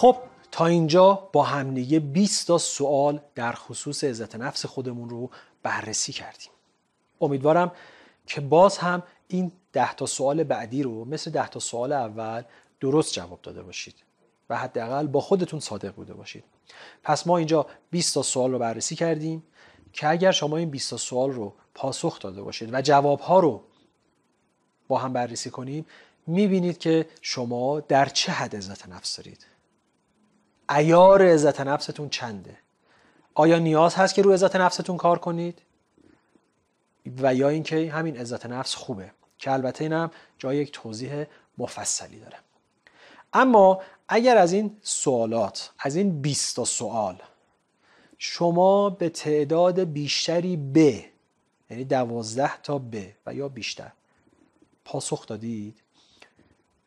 خب تا اینجا با همدیگه 20 تا سوال در خصوص عزت نفس خودمون رو بررسی کردیم. امیدوارم که باز هم این 10 تا سوال بعدی رو مثل 10 تا سوال اول درست جواب داده باشید و حداقل با خودتون صادق بوده باشید. پس ما اینجا 20 تا سوال رو بررسی کردیم که اگر شما این 20 تا سوال رو پاسخ داده باشید و جوابها رو با هم بررسی کنیم، میبینید که شما در چه حد عزت نفس دارید. عیار عزت نفستون چنده؟ آیا نیاز هست که روی عزت نفستون کار کنید؟ و یا اینکه همین عزت نفس خوبه، که البته اینم جای یک توضیح مفصلی داره. اما اگر از این سوالات، از این 20 تا سوال شما به تعداد بیشتری ب، یعنی 12 تا ب و یا بیشتر پاسخ دادید،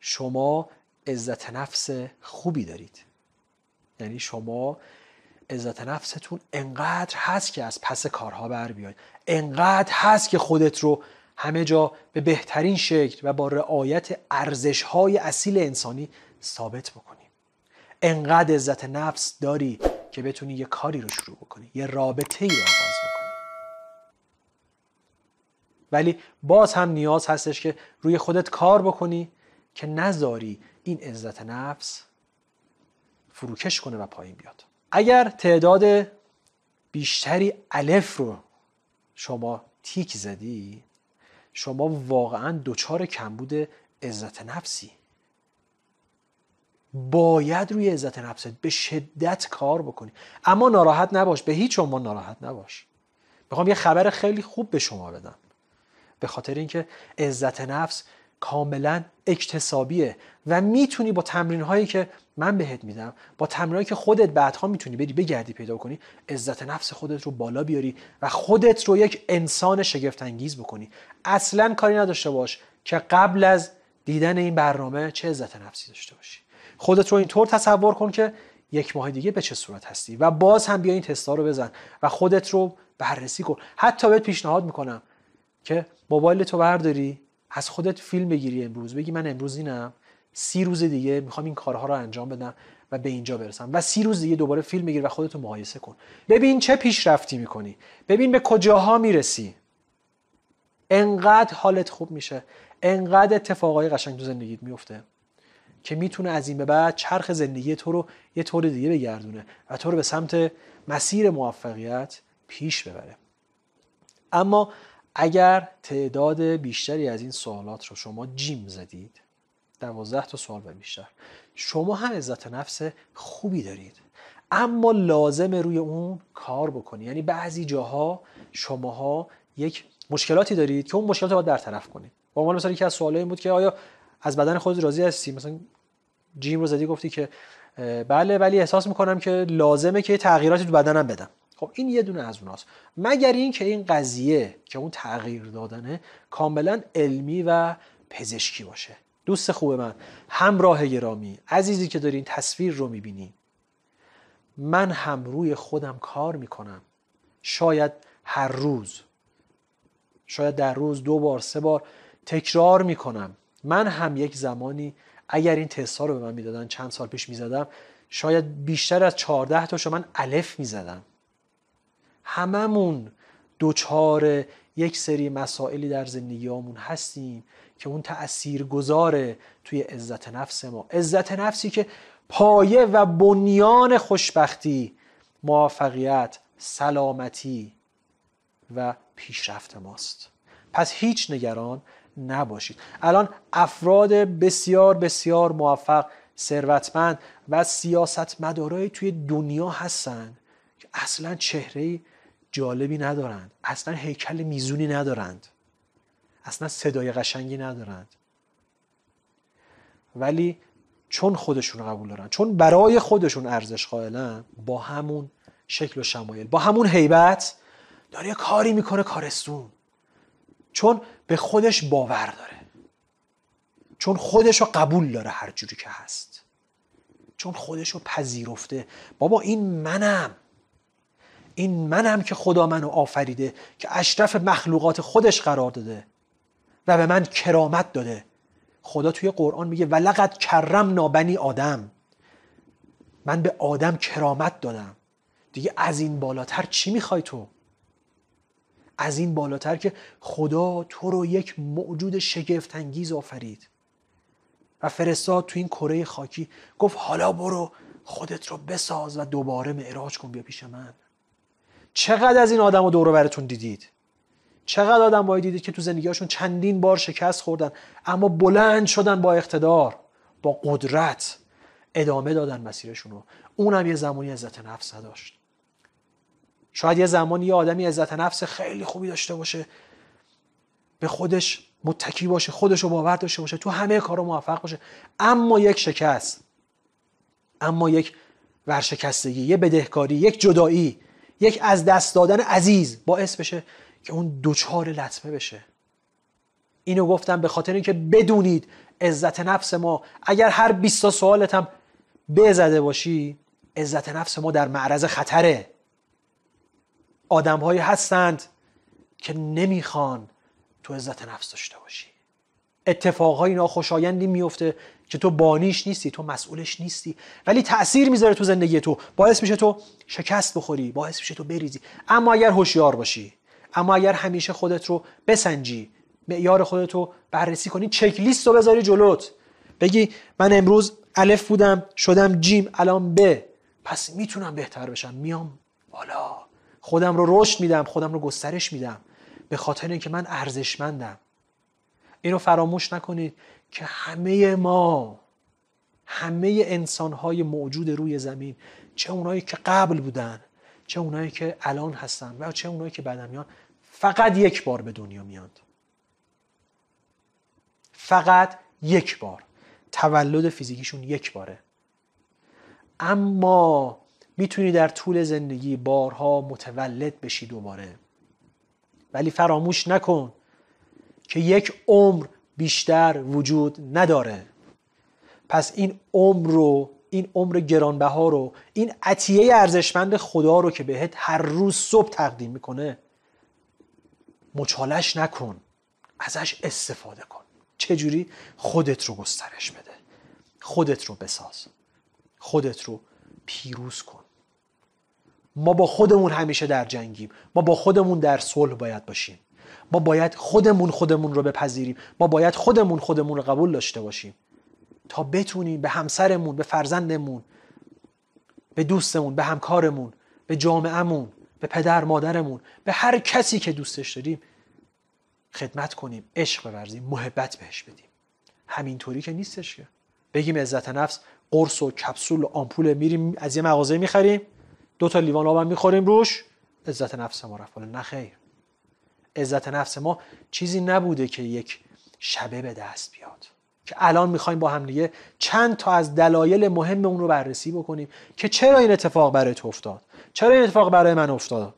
شما عزت نفس خوبی دارید. یعنی شما عزت نفستون انقدر هست که از پس کارها بر بیاید، انقدر هست که خودت رو همه جا به بهترین شکل و با رعایت ارزش‌های اصیل انسانی ثابت بکنی. انقدر عزت نفس داری که بتونی یه کاری رو شروع بکنی، یه رابطه‌ای رو آغاز بکنی. ولی باز هم نیاز هستش که روی خودت کار بکنی که نذاری این عزت نفس فروکش کنه و پایین بیاد. اگر تعداد بیشتری الف رو شما تیک زدی، شما واقعا دچار کمبود عزت نفسی. باید روی عزت نفست به شدت کار بکنی. اما ناراحت نباش، به هیچ عنوان ناراحت نباش. میخوام یه خبر خیلی خوب به شما بدم. به خاطر اینکه عزت نفس کاملا اکتسابیه و میتونی با تمرین هایی که من بهت میدم، با تمرین هایی که خودت بعدها میتونی بری بگردی پیدا کنی، عزت نفس خودت رو بالا بیاری و خودت رو یک انسان شگفت انگیز بکنی. اصلا کاری نداشته باش که قبل از دیدن این برنامه چه عزت نفسی داشته باشی. خودت رو اینطور تصور کن که 1 ماه دیگه به چه صورت هستی و باز هم بیا این تستا رو بزن و خودت رو بررسی کن. حتی بهت پیشنهاد میکنم که موبایل تو برداری، از خودت فیلم بگیری، امروز بگی من امروز اینم، 30 روز دیگه میخوام این کارها رو انجام بدم و به اینجا برسم، و 30 روز دیگه دوباره فیلم بگیر و خودتو مقایسه کن. ببین چه پیشرفتی میکنی، ببین به کجاها میرسی. انقدر حالت خوب میشه، انقدر اتفاقای قشنگ تو زندگیت میفته که میتونه از این به بعد چرخ زندگی تو رو یه طور دیگه بگردونه و تو رو به سمت مسیر موفقیت پیش ببره. اما اگر تعداد بیشتری از این سوالات رو شما جیم زدید، 12 تا سوال و بیشتر، شما هم عزت نفس خوبی دارید، اما لازمه روی اون کار بکنی. یعنی بعضی جاها شماها یک مشکلاتی دارید که اون مشکلات رو باید برطرف کنید. با عنوان مثلا یکی از سوالایی بود که آیا از بدن خودت راضی هستی؟ مثلا جیم رو زدی گفتی که بله، ولی احساس میکنم که لازمه که تغییراتی تو بدنم بدم. خب این یه دونه از اوناست. مگر این که این قضیه که اون تغییر دادنه کاملا علمی و پزشکی باشه. دوست خوب من، همراه گرامی، عزیزی که داری این تصویر رو میبینی، من هم روی خودم کار میکنم. شاید هر روز، شاید در روز 2 بار 3 بار تکرار میکنم. من هم یک زمانی اگر این تست‌ها رو به من میدادن، چند سال پیش میزدم، شاید بیشتر از 14 تاشو من الف میزدم. هممون دوچار یک سری مسائلی در زندگیامون هستیم که اون تأثیر گذاره توی عزت نفس ما. عزت نفسی که پایه و بنیان خوشبختی، موفقیت، سلامتی و پیشرفت ماست. پس هیچ نگران نباشید. الان افراد بسیار بسیار موفق، ثروتمند و سیاستمدارای توی دنیا هستن که اصلا چهره جالبی ندارند، اصلا هیکل میزونی ندارند، اصلا صدای قشنگی ندارند، ولی چون خودشون قبول دارن، چون برای خودشون ارزش قائلن، با همون شکل و شمایل، با همون هیبت داره کاری میکنه کارستون، چون به خودش باور داره، چون خودش رو قبول داره هر جوری که هست، چون خودش رو پذیرفته. بابا این منم که خدا منو آفریده، که اشرف مخلوقات خودش قرار داده و به من کرامت داده. خدا توی قرآن میگه ولقد کرمنا بنی آدم. من به آدم کرامت دادم، دیگه از این بالاتر چی میخوای تو؟ از این بالاتر که خدا تو رو یک موجود شگفت انگیز آفرید و فرستاد تو این کره خاکی، گفت حالا برو خودت رو بساز و دوباره معراج کن بیا پیش من. چقدر از این آدم رو دور و برتون دیدید؟ چقدر آدم باید دیدید که تو زندگیشون چندین بار شکست خوردن اما بلند شدن با اقتدار، با قدرت ادامه دادن مسیرشون رو. اونم یه زمانی عزت نفس نداشت. شاید یه زمانی یه آدمی عزت نفس خیلی خوبی داشته باشه، به خودش متکی باشه، خودش رو باور داشته باشه، تو همه کارا موفق باشه، اما یک شکست، اما یک ورشکستگی، یک بدهکاری، یک جدایی، یک از دست دادن عزیز باعث بشه که اون دوچار لطمه بشه. اینو گفتم به خاطر اینکه بدونید عزت نفس ما، اگر هر 20 سوالت هم بزده باشی، عزت نفس ما در معرض خطره. آدم‌هایی هستند که نمیخوان تو عزت نفس داشته باشی. اتفاقهای ناخوشایندی میفته که تو بانیش نیستی، تو مسئولش نیستی، ولی تأثیر میذاره تو زندگی تو، باعث میشه تو شکست بخوری، باعث میشه تو بریزی. اما اگر هوشیار باشی، اما اگر همیشه خودت رو بسنجی، معیار خودت رو بررسی کنی، چک لیست رو بذاری جلوت، بگی من امروز الف بودم شدم جیم، الان ب، پس میتونم بهتر بشم، میام بالا، خودم رو رشد میدم، خودم رو گسترش میدم، به خاطر اینکه من ارزشمندم. اینو فراموش نکنید که همه ما، همه انسان‌های موجود روی زمین، چه اونایی که قبل بودن، چه اونایی که الان هستن و چه اونایی که بعد میان، فقط یک بار به دنیا میاند. فقط یک بار. تولد فیزیکیشون یک باره. اما میتونی در طول زندگی بارها متولد بشی دوباره. ولی فراموش نکن که یک عمر بیشتر وجود نداره. پس این عمر رو، این عمر گرانبها رو، این عطیه ارزشمند خدا رو که بهت هر روز صبح تقدیم میکنه، مچالش نکن، ازش استفاده کن. چجوری؟ خودت رو گسترش بده، خودت رو بساز، خودت رو پیروز کن. ما با خودمون همیشه در جنگیم، ما با خودمون در صلح باید باشیم، ما باید خودمون رو بپذیریم، ما باید خودمون رو قبول داشته باشیم تا بتونیم به همسرمون، به فرزندمون، به دوستمون، به همکارمون، به جامعهمون، به پدر مادرمون، به هر کسی که دوستش داریم خدمت کنیم، عشق بورزیم، محبت بهش بدیم. همینطوری که نیستش که بگیم عزت نفس قرص و کپسول و آمپول، میریم از یه مغازه میخریم، 2 تا لیوان آبم میخوریم روش، عزت نفس ما رفت. نه خیر. عزت نفس ما چیزی نبوده که یک شبه به دست بیاد، که الان میخوایم با هم دیگه چند تا از دلایل مهم اون رو بررسی بکنیم که چرا این اتفاق برای تو افتاد، چرا این اتفاق برای من افتاد،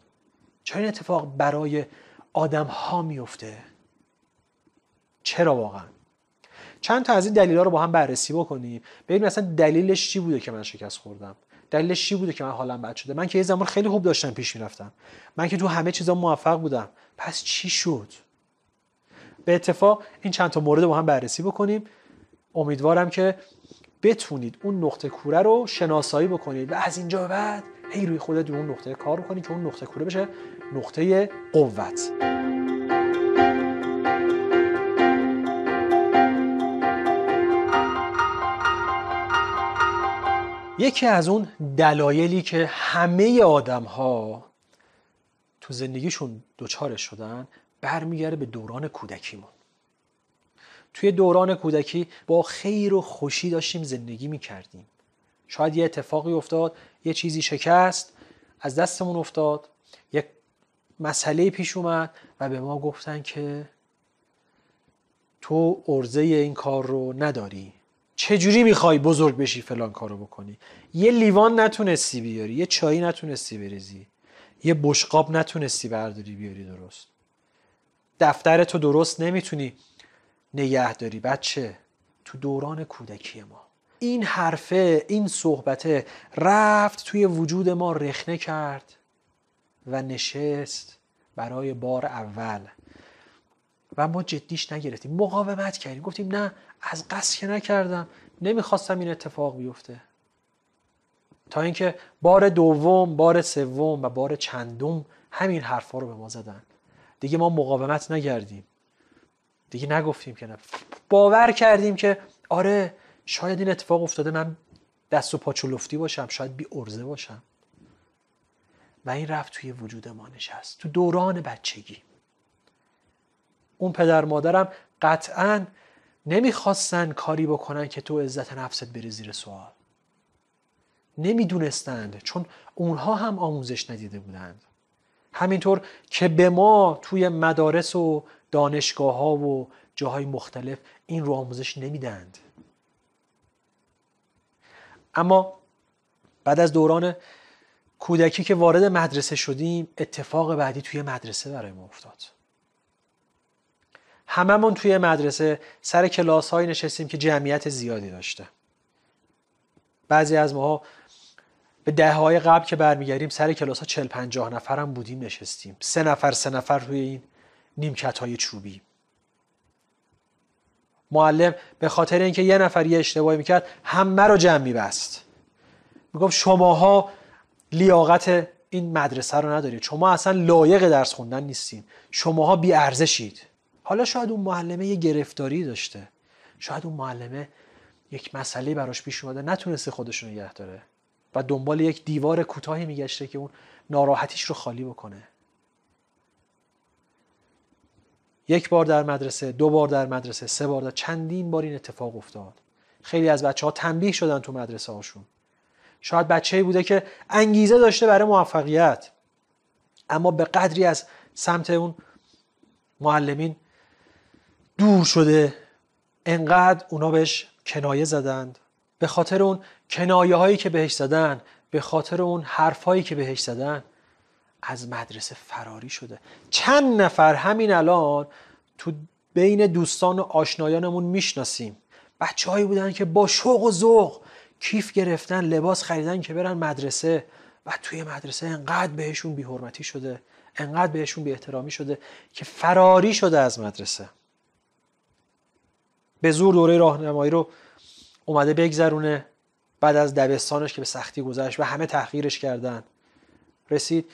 چرا این اتفاق برای آدم ها میفته، چرا واقعا. چند تا از این دلیلا رو با هم بررسی بکنیم، ببینیم مثلا دلیلش چی بوده که من شکست خوردم، دلیلش چی بوده که من حالم بد شده. من که یه زمان خیلی خوب داشتم پیش میرفتم، من که تو همه چیزا موفق بودم، پس چی شد؟ به اتفاق این چند تا مورد با هم بررسی بکنیم. امیدوارم که بتونید اون نقطه کوره رو شناسایی بکنید و از اینجا به بعد هی روی خودت اون نقطه کار بکنید که اون نقطه کوره بشه نقطه قوت. یکی از اون دلایلی که همه آدم‌ها تو زندگیشون دوچارش شدن برمیگرده به دوران کودکیمون. توی دوران کودکی با خیر و خوشی داشتیم زندگی می‌کردیم. شاید یه اتفاقی افتاد، یه چیزی شکست، از دستمون افتاد، یک مسئله پیش اومد و به ما گفتن که تو عرضه این کار رو نداری، چجوری میخوای بزرگ بشی فلان کارو بکنی. یه لیوان نتونستی بیاری، یه چایی نتونستی بریزی، یه بشقاب نتونستی برداری بیاری درست، دفترتو درست نمیتونی نگه داری. بچه، تو دوران کودکی ما این حرفه، این صحبته رفت توی وجود ما رخنه کرد و نشست برای بار اول و ما جدیش نگرفتیم، مقاومت کردیم، گفتیم نه، از قصد که نکردم، نمیخواستم این اتفاق بیفته. تا اینکه بار دوم، بار سوم و بار چندم همین حرفا رو به ما زدن. دیگه ما مقاومت نکردیم، دیگه نگفتیم که نه، باور کردیم که آره شاید این اتفاق افتاده، من دست و پا چلفتی باشم، شاید بی عرضه باشم. و این رفت توی وجود ما نشست تو دوران بچگی. اون پدر مادرم قطعاً نمیخواستن کاری بکنن که تو عزت نفست بری زیر سوال. نمیدونستند، چون اونها هم آموزش ندیده بودند. همینطور که به ما توی مدارس و دانشگاه ها و جاهای مختلف این رو آموزش نمیدند. اما بعد از دوران کودکی که وارد مدرسه شدیم، اتفاق بعدی توی مدرسه برای ما افتاد. هممون توی مدرسه سر کلاس های نشستیم که جمعیت زیادی داشته. بعضی از ماها به دهه‌های قبل که برمیگردیم سر کلاس ها 40-50 نفر هم بودیم نشستیم. 3 نفر توی این نیمکت های چوبی. معلم به خاطر اینکه یه نفر یه اشتباهی میکرد همه رو جمع میبست. میگفت شماها لیاقت این مدرسه رو ندارید، شما اصلا لایق درس خوندن نیستین، شماها بی ارزشید. حالا شاید اون معلمه یه گرفتاری داشته، شاید اون معلمه یک مسئله براش پیش اومده نتونسته خودش رو نگه داره و دنبال یک دیوار کوتاهی میگشته که اون ناراحتیش رو خالی بکنه. 1 بار در مدرسه، 2 بار در مدرسه، 3 بار، چندین بار این اتفاق افتاد. خیلی از بچه‌ها تنبیه شدن تو مدرسه هاشون. شاید بچه‌ای بوده که انگیزه داشته برای موفقیت، اما به قدری از سمت اون معلمین دور شده، انقدر اونا بهش کنایه زدند، به خاطر اون کنایه هایی که بهش زدن، به خاطر اون حرف هایی که بهش زدن، از مدرسه فراری شده. چند نفر همین الان تو بین دوستان و آشنایانمون میشناسیم، بچه‌هایی بودن که با شوق و ذوق کیف گرفتن، لباس خریدن که برن مدرسه و توی مدرسه انقدر بهشون بی‌حرمتی شده، انقدر بهشون بی‌احترامی شده که فراری شده از مدرسه. به زور دوره راهنمایی رو اومده بگذرونه. بعد از دبستانش که به سختی گذشت و همه تحقیرش کردن، رسید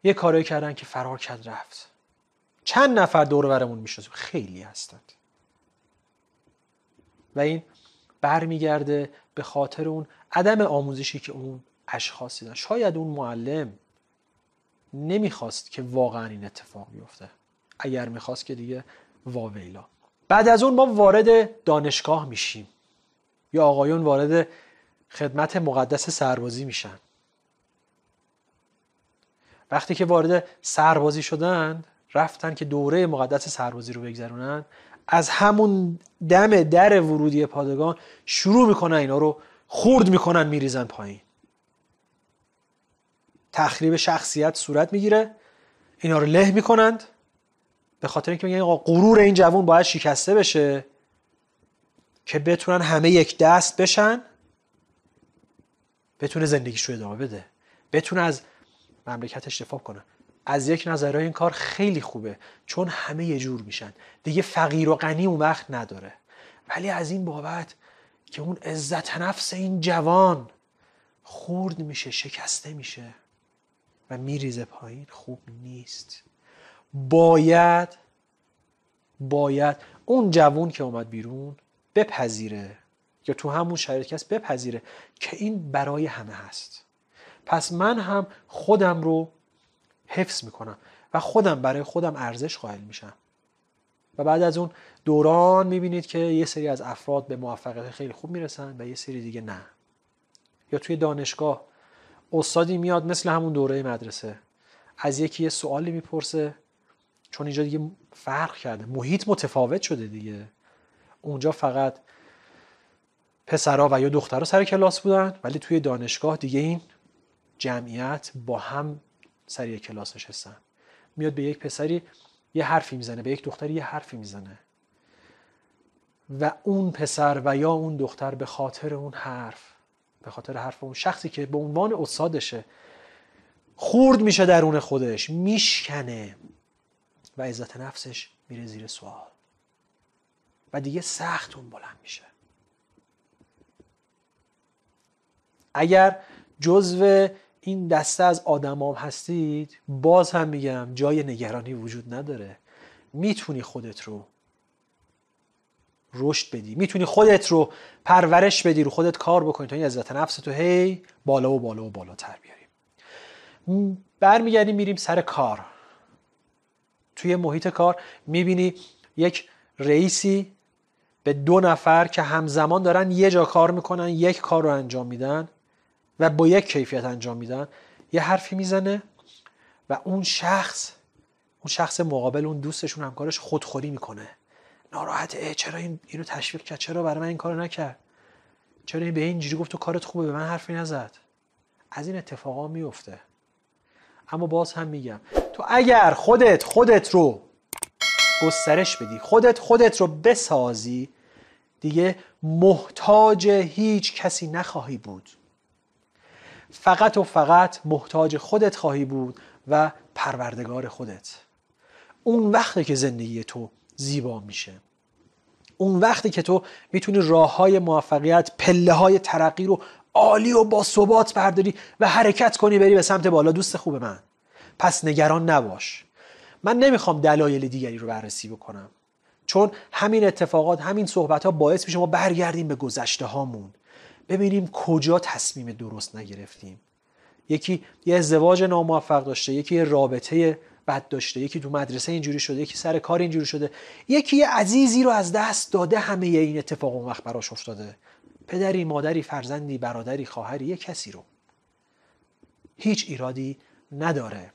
یه کاری کردن که فرار کرد رفت. چند نفر دور و برمون میشناسیم، خیلی هستند. و این برمیگرده به خاطر اون عدم آموزشی که اون اشخاص دیدن. شاید اون معلم نمیخواست که واقعا این اتفاق بیفته. اگر میخواست که دیگه واویلا. بعد از اون ما وارد دانشگاه میشیم، یا آقایون وارد خدمت مقدس سربازی میشن. وقتی که وارد سربازی شدن، رفتن که دوره مقدس سربازی رو بگذرونن، از همون دم در ورودی پادگان شروع میکنن اینا رو خورد میکنن، میریزن پایین. تخریب شخصیت صورت میگیره، اینا رو له میکنند به خاطر اینکه میگن آقا غرور این جوان باید شکسته بشه که بتونن همه یک دست بشن، بتونه زندگیش رو ادامه بده، بتونه از مملکتش دفاع کنه. از یک نظر این کار خیلی خوبه، چون همه یه جور میشن، دیگه فقیر و غنی اون وقت نداره. ولی از این بابت که اون عزت نفس این جوان خورد میشه، شکسته میشه و میریزه پایین، خوب نیست. باید اون جوان که اومد بیرون بپذیره، یا تو همون شرایط هست بپذیره که این برای همه هست. پس من هم خودم رو حفظ میکنم و خودم برای خودم ارزش قائل میشم. و بعد از اون دوران میبینید که یه سری از افراد به موفقیت خیلی خوب میرسن و یه سری دیگه نه. یا توی دانشگاه استادی میاد مثل همون دوره مدرسه، از یکی یه سوالی میپرسه، چون اینجا دیگه فرق کرده، محیط متفاوت شده دیگه. اونجا فقط پسرها و یا دخترها سر کلاس بودن، ولی توی دانشگاه دیگه این جمعیت با هم سر یک کلاس نشستن. میاد به یک پسری یه حرفی میزنه، به یک دختری یه حرفی میزنه و اون پسر و یا اون دختر به خاطر اون حرف، به خاطر حرف اون شخصی که به عنوان استادشه، خورد میشه درون خودش، میشکنه و عزت نفسش میره زیر سوال و دیگه سخت اون بلند میشه. اگر جزو این دسته از آدمام هستید، باز هم میگم جای نگرانی وجود نداره. میتونی خودت رو رشد بدی، میتونی خودت رو پرورش بدی، رو خودت کار بکنی تا این عزت نفس تو هی بالا و بالا و بالاتر بیاری. برمیگردیم میریم سر کار. توی محیط کار میبینی یک رئیسی به 2 نفر که همزمان دارن یه جا کار میکنن، یک کار رو انجام میدن و با یک کیفیت انجام میدن، یه حرفی میزنه و اون شخص مقابل، اون دوستشون، همکارش خودخوری میکنه، ناراحته. چرا اینو تشویق کرد؟ چرا برای من این کارو نکرد؟ چرا این به اینجوری گفت تو کارت خوبه به من حرفی نزد؟ از این اتفاقا میفته. اما باز هم میگم تو اگر خودت رو گسترش بدی، خودت رو بسازی، دیگه محتاج هیچ کسی نخواهی بود. فقط و فقط محتاج خودت خواهی بود و پروردگار خودت. اون وقتی که زندگی تو زیبا میشه، اون وقتی که تو میتونی راههای موفقیت، پله‌های ترقی رو عالی و با ثبات برداری و حرکت کنی بری به سمت بالا. دوست خوب من، پس نگران نباش. من نمیخوام دلایل دیگری رو بررسی بکنم، چون همین اتفاقات، همین صحبت‌ها باعث میشه ما برگردیم به گذشته هامون، ببینیم کجا تصمیم درست نگرفتیم. یکی یه ازدواج ناموفق داشته، یکی یه رابطه بد داشته، یکی تو مدرسه اینجوری شده، یکی سر کار اینجوری شده، یکی یه عزیزی رو از دست داده. همه این اتفاق اون وقت براش افتاده. پدری، مادری، فرزندی، برادری، خواهری، یه کسی رو. هیچ ایرادی نداره.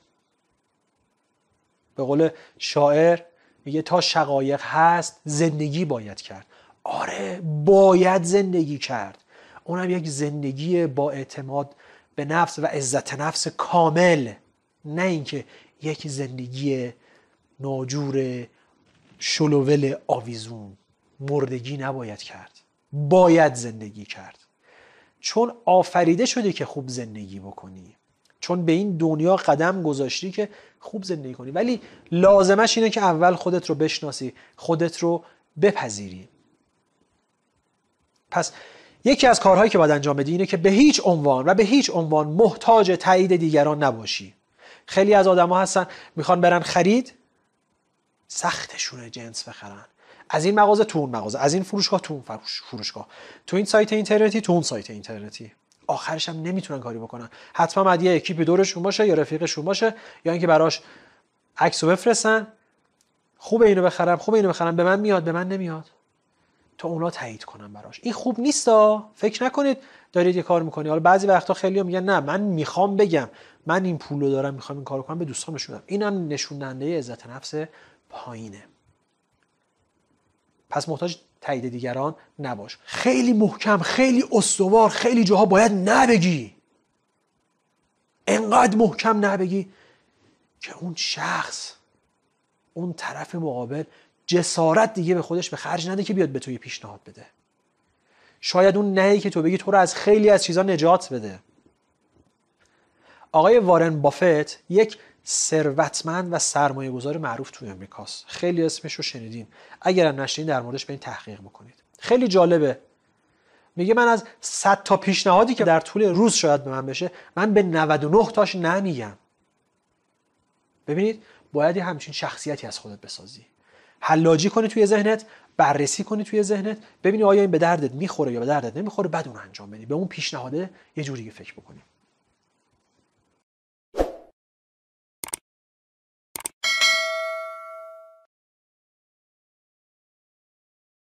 به قول شاعر میگه تا شقایق هست زندگی باید کرد. آره، باید زندگی کرد. اونم یک زندگی با اعتماد به نفس و عزت نفس کامل، نه اینکه یک زندگی ناجور شلوول آویزون. مردگی نباید کرد، باید زندگی کرد. چون آفریده شده که خوب زندگی بکنی، چون به این دنیا قدم گذاشتی که خوب زندگی کنی، ولی لازمش اینه که اول خودت رو بشناسی، خودت رو بپذیری. پس یکی از کارهایی که باید انجام بدی اینه که به هیچ عنوان محتاج تایید دیگران نباشی. خیلی از آدما هستن میخوان برن خرید، سختشونه جنس بخرن، از این مغازه تو اون مغازه، از این فروشگاه تو اون فروشگاه، تو این سایت اینترنتی تو اون سایت اینترنتی. آخرش هم نمیتونن کاری بکنن. حتما باید یه اکیپ دورشون باشه یا رفیقشون باشه یا اینکه براش عکسو بفرستن، خوبه اینو بخرم، به من میاد، به من نمیاد، تا اونا تایید کنن براش. این خوب نیستا. فکر نکنید دارید یه کار میکنی. حالا بعضی وقتا خیلی‌ها میگن نه من میخوام بگم من این پولو دارم میخوام این کارو کنم، به دوستام نشون بدم. اینم نشون دهنده عزت نفس پایینه. پس محتاج تایید دیگران نباش. خیلی محکم، خیلی استوار، خیلی جاها باید نبگی. انقدر محکم نبگی که اون شخص، اون طرف مقابل جسارت دیگه به خودش به خرج نده که بیاد به تو یه پیشنهاد بده. شاید اون نهی که تو بگی تو رو از خیلی از چیزا نجات بده. آقای وارن بافت یک ثروتمند و سرمایه‌گذار معروف توی امریکاست. خیلی اسمش رو شنیدین. اگر هم نشنیدین در موردش برید تحقیق بکنید. خیلی جالبه. میگه من از 100 تا پیشنهادی که در طول روز شاید به من بشه، من به 99 تاش نمیگم. ببینید، باید همچین شخصیتی از خودت بسازی. حلاجی کنی توی ذهنت، بررسی کنی توی ذهنت، ببینی آیا این به دردت میخوره یا به دردت نمیخوره، بعد اون انجام بدی. به اون پیشنهاده یه جوری فکر بکنی.